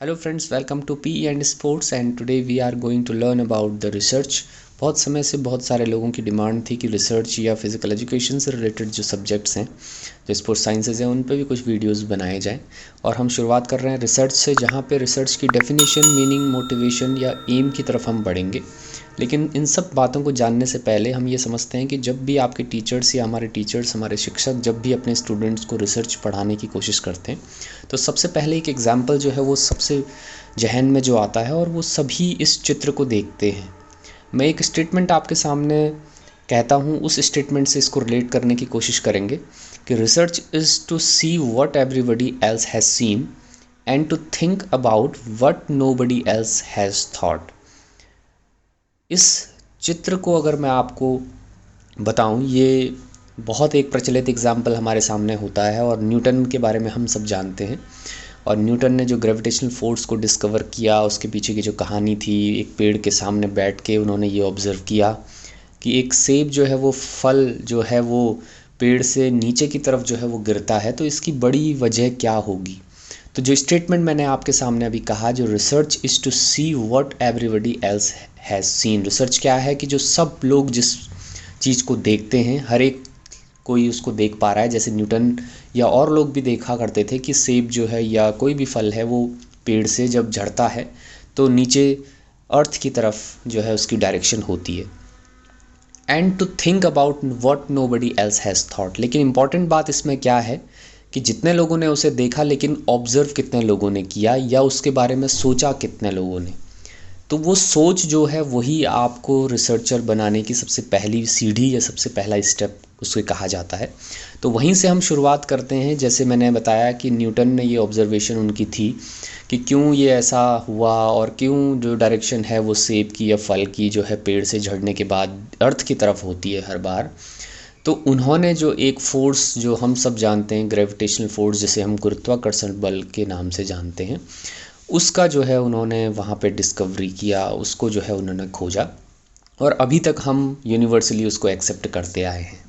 Hello friends, welcome to P and sports and today we are going to learn about the research. बहुत समय से बहुत सारे लोगों की डिमांड थी कि रिसर्च या फिज़िकल एजुकेशन से रिलेटेड जो सब्जेक्ट्स हैं, जो स्पोर्ट्स साइंसेज हैं, उन पे भी कुछ वीडियोस बनाए जाएं। और हम शुरुआत कर रहे हैं रिसर्च से, जहाँ पे रिसर्च की डेफिनेशन, मीनिंग, मोटिवेशन या एम की तरफ हम बढ़ेंगे। लेकिन इन सब बातों को जानने से पहले हम ये समझते हैं कि जब भी आपके टीचर्स या हमारे शिक्षक जब भी अपने स्टूडेंट्स को रिसर्च पढ़ाने की कोशिश करते हैं, तो सबसे पहले एक एग्ज़ाम्पल जो है वो सबसे जहन में जो आता है, और वो सभी इस चित्र को देखते हैं। मैं एक स्टेटमेंट आपके सामने कहता हूँ, उस स्टेटमेंट से इसको रिलेट करने की कोशिश करेंगे कि research is to see what everybody else has seen and to think about what nobody else has thought. इस चित्र को अगर मैं आपको बताऊं, ये बहुत एक प्रचलित एग्जाम्पल हमारे सामने होता है, और न्यूटन के बारे में हम सब जानते हैं। और न्यूटन ने जो ग्रेविटेशनल फोर्स को डिस्कवर किया, उसके पीछे की जो कहानी थी, एक पेड़ के सामने बैठ के उन्होंने ये ऑब्ज़र्व किया कि एक सेब जो है वो फल जो है वो पेड़ से नीचे की तरफ जो है वो गिरता है, तो इसकी बड़ी वजह क्या होगी। तो जो स्टेटमेंट मैंने आपके सामने अभी कहा, जो research is to see what everybody else has seen, research क्या है कि जो सब लोग जिस चीज़ को देखते हैं, हर एक कोई उसको देख पा रहा है। जैसे न्यूटन या और लोग भी देखा करते थे कि सेब जो है या कोई भी फल है, वो पेड़ से जब झड़ता है तो नीचे अर्थ की तरफ जो है उसकी डायरेक्शन होती है। And to think about what nobody else has thought. लेकिन इम्पॉर्टेंट बात इसमें क्या है कि जितने लोगों ने उसे देखा, लेकिन ऑब्ज़र्व कितने लोगों ने किया या उसके बारे में सोचा कितने लोगों ने। तो वो सोच जो है वही आपको रिसर्चर बनाने की सबसे पहली सीढ़ी या सबसे पहला स्टेप उसे कहा जाता है। तो वहीं से हम शुरुआत करते हैं। जैसे मैंने बताया कि न्यूटन ने ये ऑब्ज़र्वेशन उनकी थी कि क्यों ये ऐसा हुआ, और क्यों जो डायरेक्शन है वो सेब की या फल की जो है पेड़ से झड़ने के बाद अर्थ की तरफ होती है हर बार। तो उन्होंने जो एक फ़ोर्स जो हम सब जानते हैं, ग्रेविटेशनल फ़ोर्स, जिसे हम गुरुत्वाकर्षण बल के नाम से जानते हैं, उसका जो है उन्होंने वहाँ पे डिस्कवरी किया, उसको जो है उन्होंने खोजा, और अभी तक हम यूनिवर्सली उसको एक्सेप्ट करते आए हैं।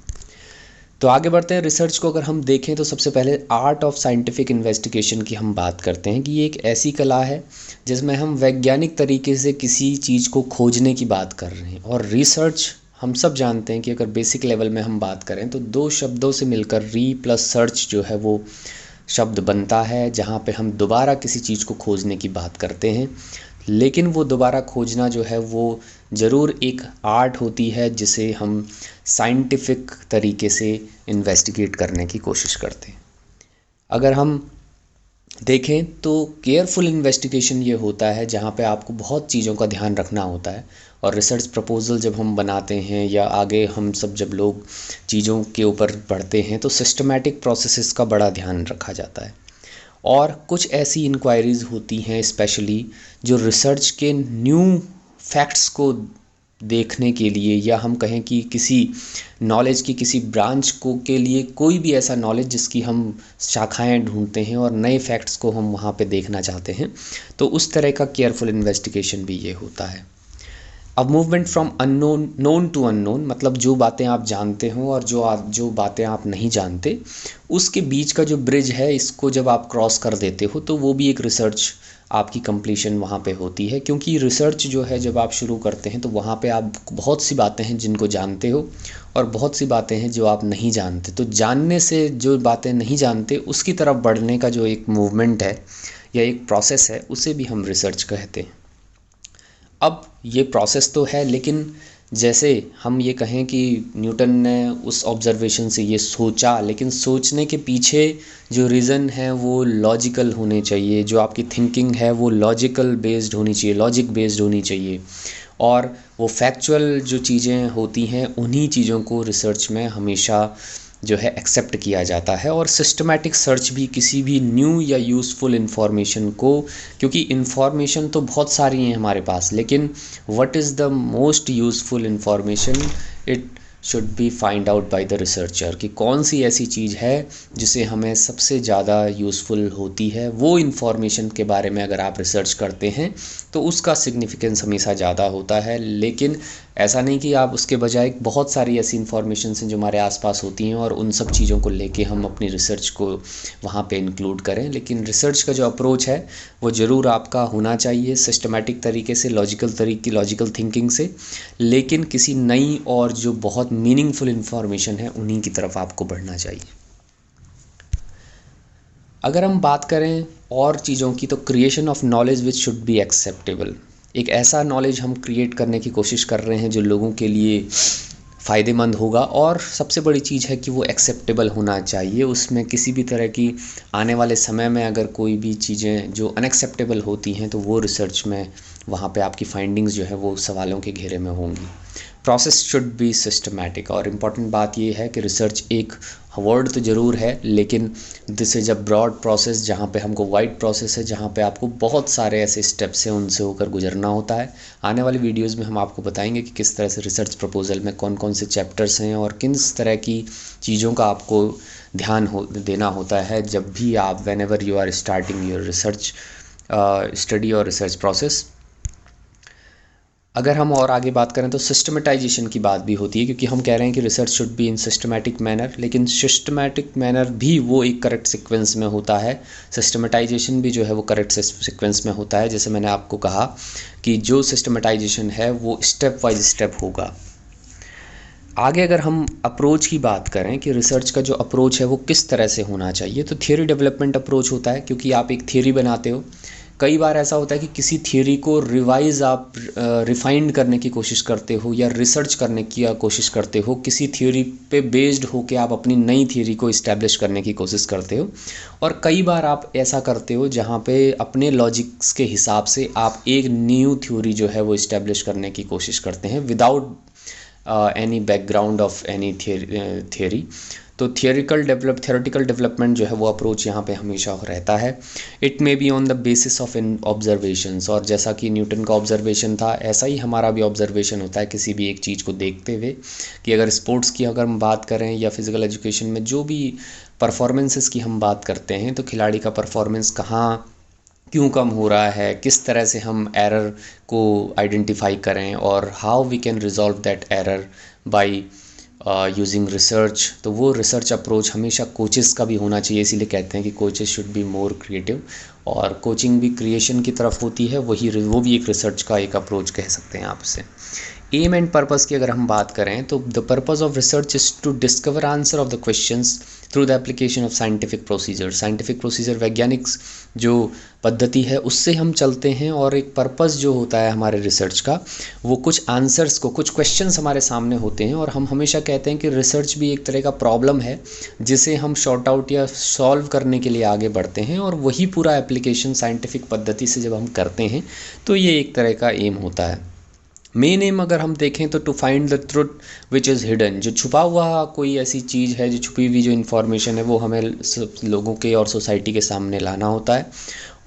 तो आगे बढ़ते हैं। रिसर्च को अगर हम देखें तो सबसे पहले आर्ट ऑफ साइंटिफिक इन्वेस्टिगेशन की हम बात करते हैं कि ये एक ऐसी कला है जिसमें हम वैज्ञानिक तरीके से किसी चीज़ को खोजने की बात कर रहे हैं। और रिसर्च हम सब जानते हैं कि अगर बेसिक लेवल में हम बात करें तो दो शब्दों से मिलकर री प्लस सर्च जो है वो शब्द बनता है, जहाँ पे हम दोबारा किसी चीज़ को खोजने की बात करते हैं। लेकिन वो दोबारा खोजना जो है वो ज़रूर एक आर्ट होती है, जिसे हम साइंटिफिक तरीके से इन्वेस्टिगेट करने की कोशिश करते हैं। अगर हम देखें तो केयरफुल इन्वेस्टिगेशन ये होता है जहाँ पे आपको बहुत चीज़ों का ध्यान रखना होता है। और रिसर्च प्रपोज़ल जब हम बनाते हैं या आगे हम सब जब लोग चीज़ों के ऊपर पढ़ते हैं, तो सिस्टमैटिक प्रोसेसेस का बड़ा ध्यान रखा जाता है। और कुछ ऐसी इंक्वायरीज़ होती हैं स्पेशली जो रिसर्च के न्यू फैक्ट्स को देखने के लिए, या हम कहें कि किसी नॉलेज की किसी ब्रांच को के लिए, कोई भी ऐसा नॉलेज जिसकी हम शाखाएं ढूंढते हैं और नए फैक्ट्स को हम वहाँ पे देखना चाहते हैं, तो उस तरह का केयरफुल इन्वेस्टिगेशन भी ये होता है। अब movement from unknown known to unknown, मतलब जो बातें आप जानते हो और जो बातें आप नहीं जानते, उसके बीच का जो ब्रिज है, इसको जब आप क्रॉस कर देते हो तो वो भी एक रिसर्च आपकी कंप्लीशन वहाँ पे होती है। क्योंकि रिसर्च जो है जब आप शुरू करते हैं तो वहाँ पे आप बहुत सी बातें हैं जिनको जानते हो, और बहुत सी बातें हैं जो आप नहीं जानते। तो जानने से जो बातें नहीं जानते उसकी तरफ बढ़ने का जो एक मूवमेंट है या एक प्रोसेस है, उसे भी हम रिसर्च कहते हैं। अब ये प्रोसेस तो है, लेकिन जैसे हम ये कहें कि न्यूटन ने उस ऑब्ज़र्वेशन से ये सोचा, लेकिन सोचने के पीछे जो रीज़न है वो लॉजिकल होने चाहिए। जो आपकी थिंकिंग है वो लॉजिकल बेस्ड होनी चाहिए, लॉजिक बेस्ड होनी चाहिए। और वो फैक्चुअल जो चीज़ें होती हैं, उन्हीं चीज़ों को रिसर्च में हमेशा जो है एक्सेप्ट किया जाता है। और सिस्टमैटिक सर्च भी किसी भी न्यू या यूज़फुल इन्फॉर्मेशन को, क्योंकि इन्फॉर्मेशन तो बहुत सारी हैं हमारे पास, लेकिन what is the most useful information, it should be find out by the researcher, कि कौन सी ऐसी चीज़ है जिसे हमें सबसे ज़्यादा यूज़फुल होती है। वो इन्फॉर्मेशन के बारे में अगर आप रिसर्च करते हैं तो उसका सिग्निफिकेंस हमेशा ज़्यादा होता है। लेकिन ऐसा नहीं कि आप उसके बजाय बहुत सारी ऐसी इन्फॉर्मेशन हैं जो हमारे आसपास होती हैं और उन सब चीज़ों को लेके हम अपनी रिसर्च को वहाँ पे इंक्लूड करें। लेकिन रिसर्च का जो अप्रोच है वो ज़रूर आपका होना चाहिए सिस्टमेटिक तरीके से, लॉजिकल थिंकिंग से, लेकिन किसी नई और जो बहुत मीनिंगफुल इन्फॉर्मेशन है उन्हीं की तरफ आपको बढ़ना चाहिए। अगर हम बात करें और चीज़ों की, तो creation of knowledge which should be acceptable. एक ऐसा नॉलेज हम क्रिएट करने की कोशिश कर रहे हैं जो लोगों के लिए फ़ायदेमंद होगा, और सबसे बड़ी चीज़ है कि वो एक्सेप्टेबल होना चाहिए। उसमें किसी भी तरह की आने वाले समय में अगर कोई भी चीज़ें जो अनएक्सेप्टेबल होती हैं तो वो रिसर्च में वहाँ पे आपकी फाइंडिंग्स जो है वो सवालों के घेरे में होंगी। प्रोसेस शुड बी सिस्टमैटिक, और इम्पॉर्टेंट बात ये है कि रिसर्च एक वर्ड तो ज़रूर है, लेकिन this is a broad process, जहाँ पे हमको वाइड प्रोसेस है, जहाँ पे आपको बहुत सारे ऐसे स्टेप्स हैं उनसे होकर गुजरना होता है। आने वाली वीडियोस में हम आपको बताएंगे कि किस तरह से रिसर्च प्रपोजल में कौन कौन से चैप्टर्स हैं और किस तरह की चीज़ों का आपको ध्यान देना होता है जब भी आप whenever you are starting your research study और रिसर्च प्रोसेस। अगर हम और आगे बात करें तो सिस्टमेटाइजेशन की बात भी होती है, क्योंकि हम कह रहे हैं कि research should be in systematic manner, लेकिन सिस्टमेटिक मैनर भी वो एक करेक्ट सीक्वेंस में होता है, सिस्टमेटाइजेशन भी जो है वो करेक्ट सीक्वेंस में होता है। जैसे मैंने आपको कहा कि जो सिस्टमेटाइजेशन है वो स्टेप बाय स्टेप होगा। आगे अगर हम अप्रोच की बात करें कि रिसर्च का जो अप्रोच है वो किस तरह से होना चाहिए, तो थियोरी डेवलपमेंट अप्रोच होता है, क्योंकि आप एक थियोरी बनाते हो। कई बार ऐसा होता है कि किसी थियोरी को रिवाइज आप रिफाइंड करने की कोशिश करते हो या रिसर्च करने की कोशिश करते हो, किसी थियोरी पे बेस्ड होके आप अपनी नई थियोरी को इस्टेब्लिश करने की कोशिश करते हो। और कई बार आप ऐसा करते हो जहाँ पे अपने लॉजिक्स के हिसाब से आप एक न्यू थ्योरी जो है वो इस्टेब्लिश करने की कोशिश करते हैं without any background of any theory. तो थियोरेटिकल डेवलपमेंट जो है वो अप्रोच यहाँ पे हमेशा रहता है। It may be on the basis of in observations, और जैसा कि न्यूटन का ऑब्जर्वेशन था ऐसा ही हमारा भी ऑब्जर्वेशन होता है किसी भी एक चीज़ को देखते हुए, कि अगर स्पोर्ट्स की अगर हम बात करें या फिज़िकल एजुकेशन में जो भी परफॉर्मेंसेस की हम बात करते हैं, तो खिलाड़ी का परफॉर्मेंस कहाँ क्यों कम हो रहा है, किस तरह से हम एरर को आइडेंटिफाई करें और how we can resolve that error by using research. तो वो रिसर्च अप्रोच हमेशा कोचेस का भी होना चाहिए, इसीलिए कहते हैं कि coaches should be more creative, और कोचिंग भी क्रिएशन की तरफ होती है, वो भी एक रिसर्च का एक अप्रोच कह सकते हैं आपसे। एम एंड पर्पस की अगर हम बात करें तो the purpose of research is to discover answer of the questions through the application of scientific procedure, वैज्ञानिक जो पद्धति है उससे हम चलते हैं, और एक पर्पस जो होता है हमारे रिसर्च का वो कुछ आंसर्स को, कुछ क्वेश्चंस हमारे सामने होते हैं, और हम हमेशा कहते हैं कि रिसर्च भी एक तरह का प्रॉब्लम है जिसे हम शॉर्ट आउट या सॉल्व करने के लिए आगे बढ़ते हैं, और वही पूरा एप्लीकेशन साइंटिफिक पद्धति से जब हम करते हैं तो ये एक तरह का एम होता है। मेन एम अगर हम देखें तो to find the truth which is hidden, जो छुपा हुआ कोई ऐसी चीज़ है, जो छुपी हुई जो इन्फॉर्मेशन है वो हमें लोगों के और सोसाइटी के सामने लाना होता है,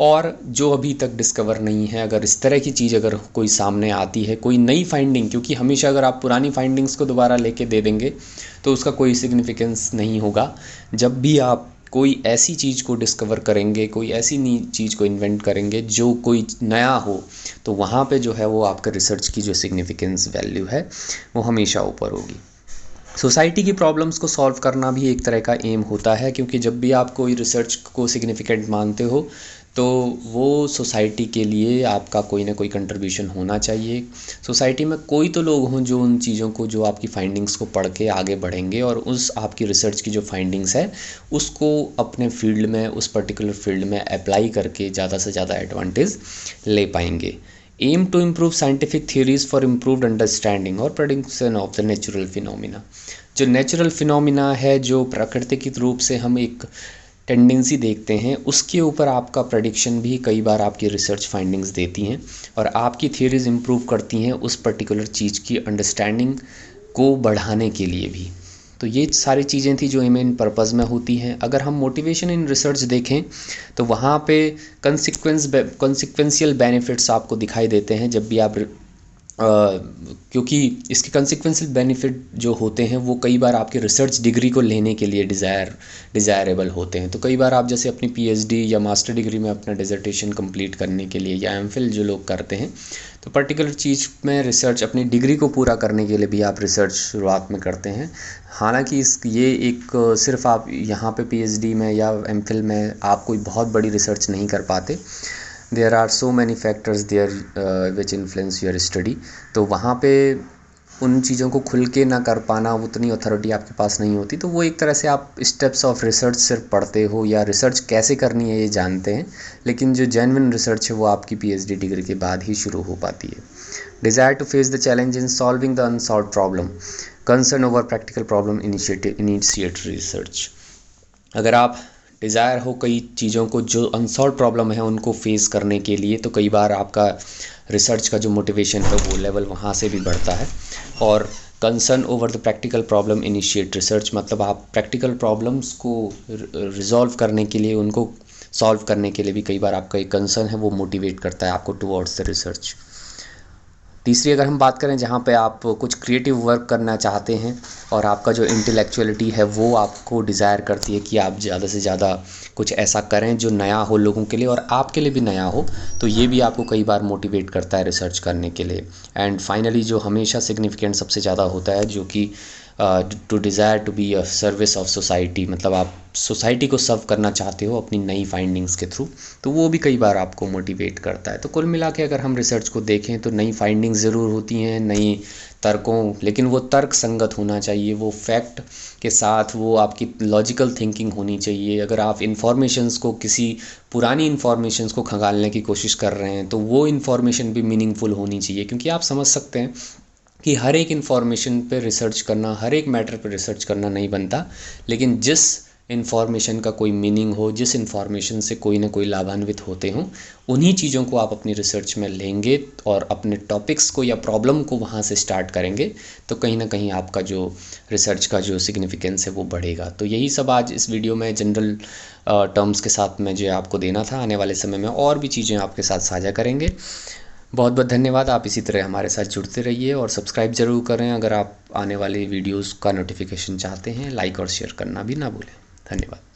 और जो अभी तक डिस्कवर नहीं है। अगर इस तरह की चीज़ अगर कोई सामने आती है, कोई नई फाइंडिंग, क्योंकि हमेशा अगर आप पुरानी फाइंडिंग्स को दोबारा लेके दे देंगे तो उसका कोई सिग्निफिकेंस नहीं होगा। जब भी आप कोई ऐसी चीज़ को डिस्कवर करेंगे, कोई ऐसी नई चीज़ को इन्वेंट करेंगे जो कोई नया हो, तो वहाँ पे जो है वो आपका रिसर्च की जो सिग्निफिकेंस वैल्यू है वो हमेशा ऊपर होगी। सोसाइटी की प्रॉब्लम्स को सॉल्व करना भी एक तरह का एम होता है, क्योंकि जब भी आप कोई रिसर्च को सिग्निफिकेंट मानते हो तो वो सोसाइटी के लिए आपका कोई ना कोई कंट्रीब्यूशन होना चाहिए। सोसाइटी में कोई तो लोग हों जो उन चीज़ों को, जो आपकी फाइंडिंग्स को पढ़ के आगे बढ़ेंगे और उस आपकी रिसर्च की जो फाइंडिंग्स है उसको अपने फील्ड में, उस पर्टिकुलर फील्ड में अप्लाई करके ज़्यादा से ज़्यादा एडवांटेज ले पाएंगे। Aim to improve scientific theories for improved understanding और prediction of the natural phenomena. जो नेचुरल फिनोमिना है, जो प्राकृतिक रूप से हम एक टेंडेंसी देखते हैं, उसके ऊपर आपका प्रेडिक्शन भी कई बार आपकी रिसर्च फाइंडिंग्स देती हैं, और आपकी थियरीज इम्प्रूव करती हैं उस पर्टिकुलर चीज़ की अंडरस्टैंडिंग को बढ़ाने के लिए भी। तो ये सारी चीज़ें थी जो मेन पर्पज़ में होती हैं। अगर हम मोटिवेशन इन रिसर्च देखें तो वहाँ पे कंसिक्वेंशियल बेनिफिट्स आपको दिखाई देते हैं जब भी आप क्योंकि इसके कंसिक्वेंशियल बेनिफिट जो होते हैं वो कई बार आपके रिसर्च डिग्री को लेने के लिए डिज़ायरेबल होते हैं। तो कई बार आप जैसे अपनी पीएचडी या मास्टर डिग्री में अपना डिसर्टेशन कंप्लीट करने के लिए या एमफिल जो लोग करते हैं, तो पर्टिकुलर चीज़ में रिसर्च अपनी डिग्री को पूरा करने के लिए भी आप रिसर्च शुरुआत में करते हैं। हालांकि ये एक सिर्फ आप यहाँ पे पीएचडी में या एमफिल में आप कोई बहुत बड़ी रिसर्च नहीं कर पाते। There are so many factors there which influence your study. तो वहाँ पे उन चीज़ों को खुल के ना कर पाना, उतनी अथॉरिटी आपके पास नहीं होती। तो वो एक तरह से आप स्टेप्स ऑफ रिसर्च सिर्फ पढ़ते हो या रिसर्च कैसे करनी है ये जानते हैं, लेकिन जो जेन्युइन रिसर्च है वो आपकी पीएचडी डिग्री के बाद ही शुरू हो पाती है। Desire to face the challenge in solving the unsolved problem, concern over practical problem, initiate research. अगर आप डिज़ायर हो कई चीज़ों को जो अनसॉल्व प्रॉब्लम है उनको फेस करने के लिए, तो कई बार आपका रिसर्च का जो मोटिवेशन है वो लेवल वहाँ से भी बढ़ता है। और concern over the practical problem, initiate research, मतलब आप प्रैक्टिकल प्रॉब्लम्स को रिजॉल्व करने के लिए, उनको सॉल्व करने के लिए भी कई बार आपका एक कंसर्न है वो मोटिवेट करता है आपको टुवर्ड्स द रिसर्च। तीसरी अगर हम बात करें जहाँ पे आप कुछ क्रिएटिव वर्क करना चाहते हैं और आपका जो इंटेलेक्चुअलिटी है वो आपको डिज़ायर करती है कि आप ज़्यादा से ज़्यादा कुछ ऐसा करें जो नया हो लोगों के लिए और आपके लिए भी नया हो, तो ये भी आपको कई बार मोटिवेट करता है रिसर्च करने के लिए। एंड फाइनली जो हमेशा सिग्निफिकेंट सबसे ज़्यादा होता है, जो कि to desire to be a service of society, मतलब आप सोसाइटी को सर्व करना चाहते हो अपनी नई फाइंडिंग्स के थ्रू, तो वो भी कई बार आपको मोटिवेट करता है। तो कुल मिला के अगर हम रिसर्च को देखें तो नई फाइंडिंग्स ज़रूर होती हैं, नई तर्कों, लेकिन वो तर्क संगत होना चाहिए, वो फैक्ट के साथ वो आपकी लॉजिकल थिंकिंग होनी चाहिए। अगर आप इन्फॉर्मेशंस को, किसी पुरानी इन्फॉर्मेशंस को खंगालने की कोशिश कर रहे हैं तो वो इन्फॉर्मेशन भी मीनिंगफुल होनी चाहिए, क्योंकि आप समझ सकते हैं कि हर एक इन्फॉर्मेशन पे रिसर्च करना, हर एक मैटर पे रिसर्च करना नहीं बनता, लेकिन जिस इन्फॉर्मेशन का कोई मीनिंग हो, जिस इन्फॉर्मेशन से कोई ना कोई लाभान्वित होते हों, उन्हीं चीज़ों को आप अपनी रिसर्च में लेंगे और अपने टॉपिक्स को या प्रॉब्लम को वहाँ से स्टार्ट करेंगे, तो कहीं ना कहीं आपका जो रिसर्च का जो सिग्निफिकेंस है वो बढ़ेगा। तो यही सब आज इस वीडियो में जनरल टर्म्स के साथ में जो आपको देना था। आने वाले समय में और भी चीज़ें आपके साथ साझा करेंगे। बहुत बहुत धन्यवाद। आप इसी तरह हमारे साथ जुड़ते रहिए और सब्सक्राइब ज़रूर करें। अगर आप आने वाली वीडियोस का नोटिफिकेशन चाहते हैं, लाइक और शेयर करना भी ना भूलें। धन्यवाद।